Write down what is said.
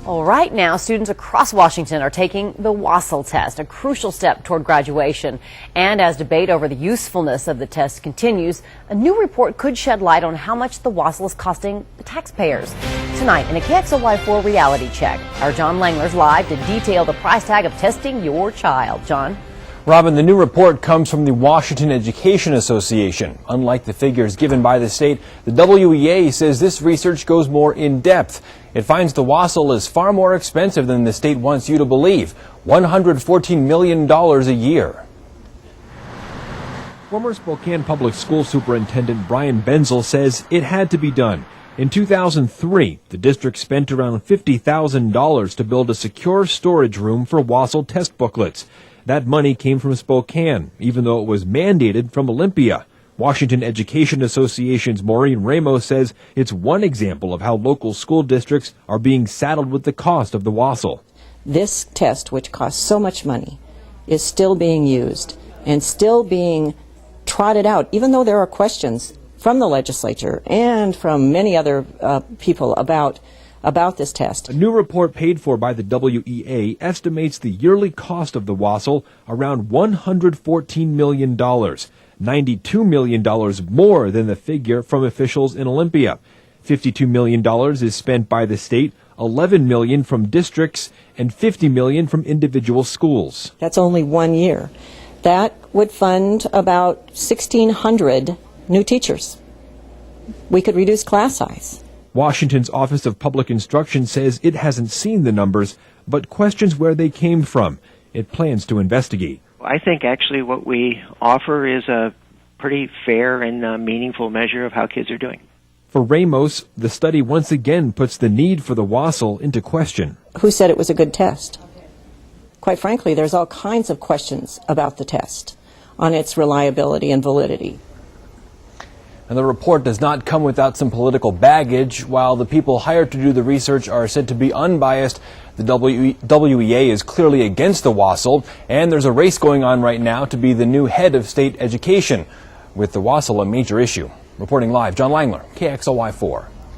Well, right now, students across Washington are taking the WASL test, a crucial step toward graduation. And as debate over the usefulness of the test continues, a new report could shed light on how much the WASL is costing the taxpayers. Tonight, in a KXLY4 reality check, our John Langler's live to detail the price tag of testing your child. John? Robin, the new report comes from the Washington Education Association. Unlike the figures given by the state, the WEA says this research goes more in depth. It finds the WASL is far more expensive than the state wants you to believe, $114 million a year. Former Spokane Public School Superintendent Brian Benzel says it had to be done. In 2003, the district spent around $50,000 to build a secure storage room for WASL test booklets. That money came from Spokane, even though it was mandated from Olympia. Washington Education Association's Maureen Ramos says it's one example of how local school districts are being saddled with the cost of the WASL. This test, which costs so much money, is still being used and still being trotted out, even though there are questions from the legislature and from many other people about this test. A new report paid for by the WEA estimates the yearly cost of the WASL around $114 million, $92 million more than the figure from officials in Olympia. $52 million is spent by the state, $11 million from districts, and $50 million from individual schools. That's only 1 year. That would fund about 1,600 new teachers. We could reduce class size. Washington's Office of Public Instruction says it hasn't seen the numbers, but questions where they came from. It plans to investigate. I think actually what we offer is a pretty fair and meaningful measure of how kids are doing. For Ramos, the study once again puts the need for the WASL into question. Who said it was a good test? Quite frankly, there's all kinds of questions about the test, on its reliability and validity. And the report does not come without some political baggage. While the people hired to do the research are said to be unbiased, the WEA is clearly against the WASL, and there's a race going on right now to be the new head of state education, with the WASL a major issue. Reporting live, John Langler, KXLY4.